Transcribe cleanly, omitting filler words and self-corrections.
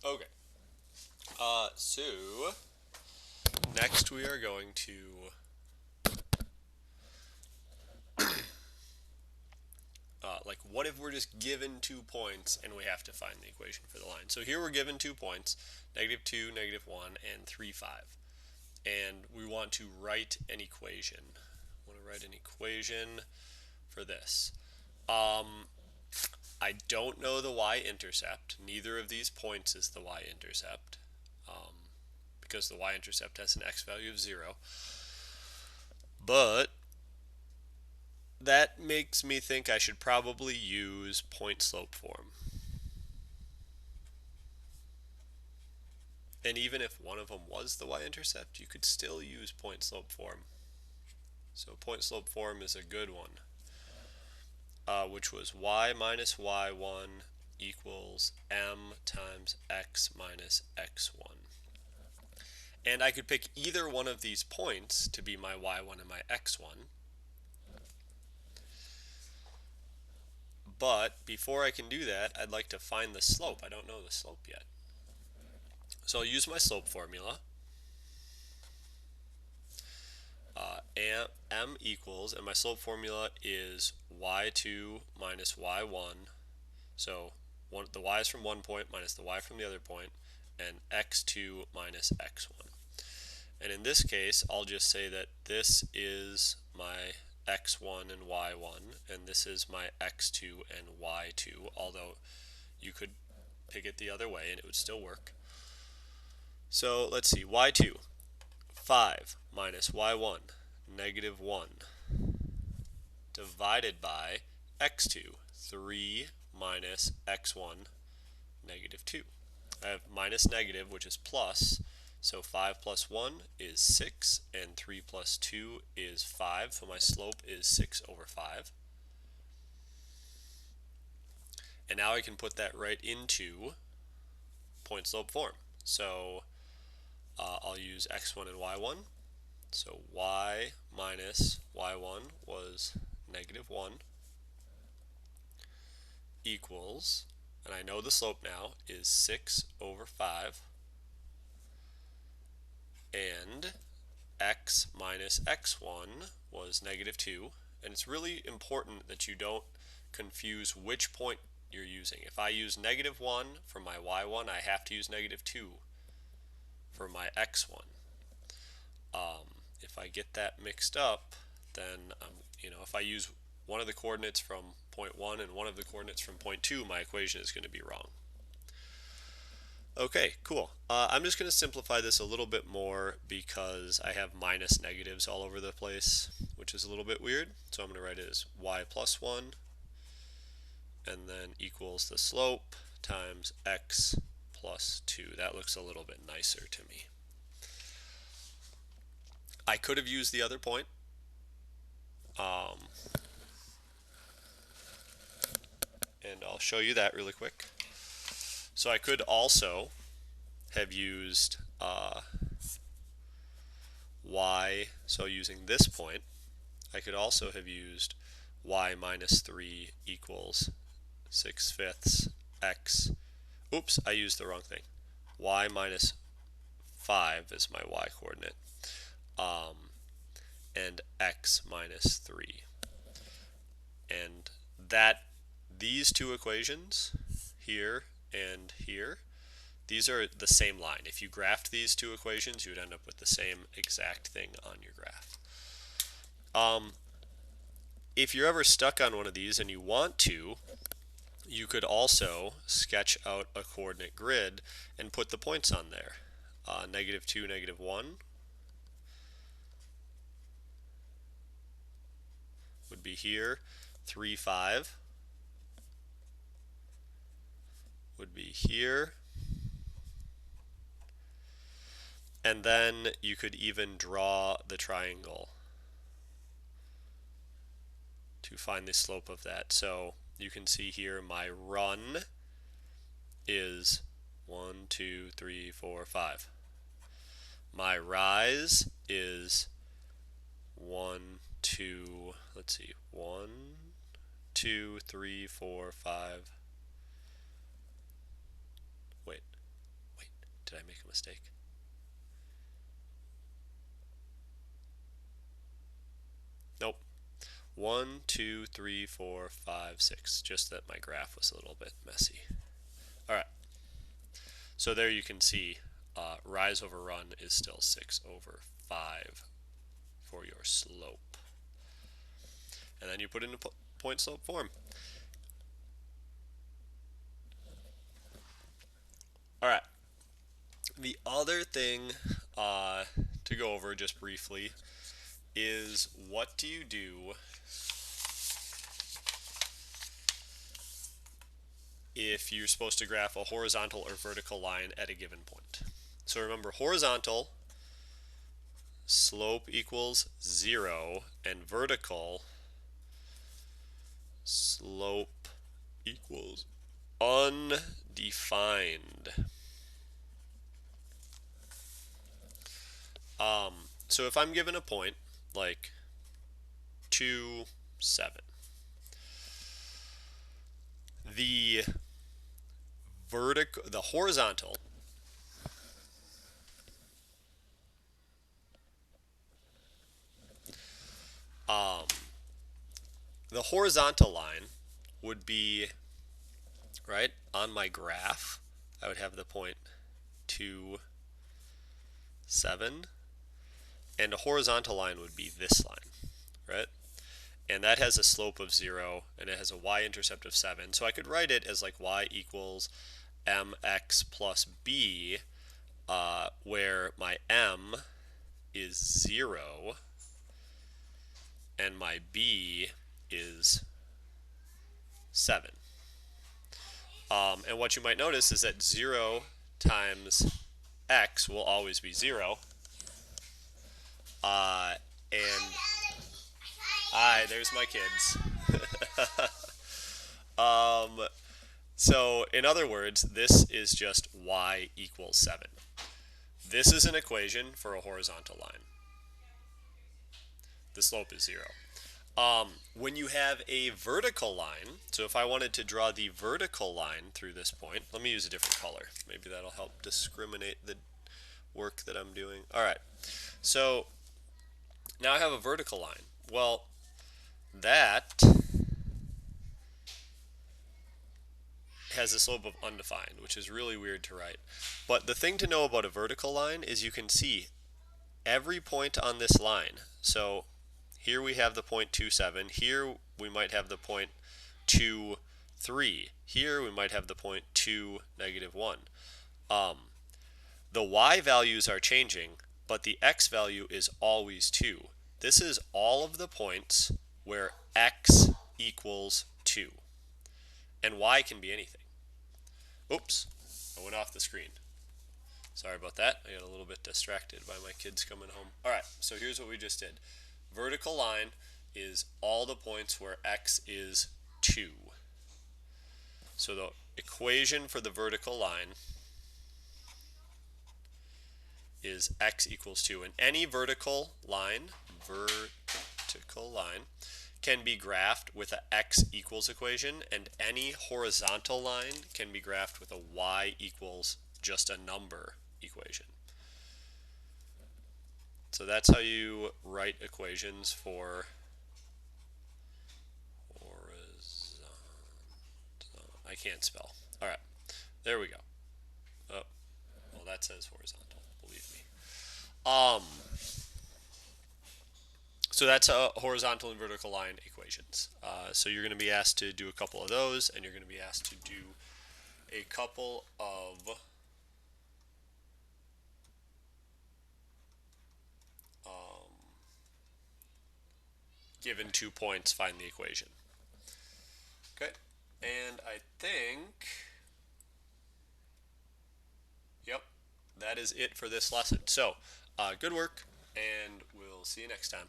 Okay. So next we are going to like, what if we're just given 2 points and we have to find the equation for the line? So here we're given 2 points, -2, -1, and 3, 5. And we want to write an equation. I want to write an equation for this. I don't know the y-intercept. Neither of these points is the y-intercept, because the y-intercept has an x value of 0. But that makes me think I should probably use point-slope form. And even if one of them was the y-intercept, you could still use point-slope form. So point-slope form is a good one, which was y minus y1 equals m times x minus x1. And I could pick either one of these points to be my y1 and my x1. But before I can do that, I'd like to find the slope. I don't know the slope yet. So I'll use my slope formula. M equals, and my slope formula is y2 minus y1. So the y is from one point minus the y from the other point, and x2 minus x1. And in this case, I'll just say that this is my x1 and y1, and this is my x2 and y2, although you could pick it the other way and it would still work. So let's see, y2, 5 minus y1, -1, divided by x2, 3 minus x1, -2. I have minus negative, which is plus, so 5 plus 1 is 6, and 3 plus 2 is 5, so my slope is 6 over 5. And now I can put that right into point slope form. So I'll use x1 and y1. So y minus y1 was -1 equals, and I know the slope now, is 6 over 5, and x minus x1 was -2. And it's really important that you don't confuse which point you're using. If I use -1 for my y1, I have to use -2 for my x1. If I get that mixed up, then if I use one of the coordinates from point 1 and one of the coordinates from point 2, my equation is going to be wrong. Okay, cool. I'm just going to simplify this a little bit more because I have minus negatives all over the place, which is a little bit weird. So I'm going to write it as y plus 1, and then equals the slope times x plus 2. That looks a little bit nicer to me. I could have used the other point. And I'll show you that really quick. So I could also have used y, so using this point, I could also have used y minus 3 equals 6/5 x. Oops, I used the wrong thing. Y minus 5 is my y coordinate, and x minus 3. And these two equations, here and here, these are the same line. If you graphed these two equations, you would end up with the same exact thing on your graph. If you're ever stuck on one of these and you want to, you could also sketch out a coordinate grid and put the points on there. -2, -1 would be here. 3, 5 would be here. And then you could even draw the triangle to find the slope of that. So you can see here my run is 1, 2, 3, 4, 5. My rise is 1, 2, let's see, 1, 2, 3, 4, 5. Wait. mistake. Nope. 1, 2, 3, 4, 5, 6. Just that my graph was a little bit messy. All right. So there you can see rise over run is still 6 over 5 for your slope. And then you put it in point slope form. All right. The other thing to go over just briefly is what do you do if you're supposed to graph a horizontal or vertical line at a given point. So remember, horizontal, slope equals 0, and vertical, slope equals undefined. So if I'm given a point like 2, 7, the horizontal line would be right on my graph. I would have the point 2, 7, and a horizontal line would be this line, right? And that has a slope of 0, and it has a y-intercept of 7. So I could write it as like y equals mx plus b, where my m is 0, and my b is 7. And what you might notice is that 0 times x will always be 0. And hi, there's my kids. So in other words, this is just y equals 7. This is an equation for a horizontal line. The slope is 0. When you have a vertical line, so if I wanted to draw the vertical line through this point, let me use a different color. Maybe that'll help discriminate the work that I'm doing. All right, so now I have a vertical line. Well, that has a slope of undefined, which is really weird to write. But the thing to know about a vertical line is you can see every point on this line. So here we have the point 2, 7. Here we might have the point 2, 3. Here we might have the point 2, negative 1. The y values are changing, but the x value is always 2. This is all of the points where x equals 2. And y can be anything. Oops, I went off the screen. Sorry about that. I got a little bit distracted by my kids coming home. All right, so here's what we just did. Vertical line is all the points where x is 2. So the equation for the vertical line is x equals 2. And any vertical line can be graphed with a x equals equation, and any horizontal line can be graphed with a y equals just a number equation. So that's how you write equations for horizontal. I can't spell. All right, there we go. Oh, well, that says horizontal, believe me. So that's horizontal and vertical line equations. So you're going to be asked to do a couple of those, and you're going to be asked to do a couple of given 2 points, find the equation. Okay, and I think, yep, that is it for this lesson. So good work, and we'll see you next time.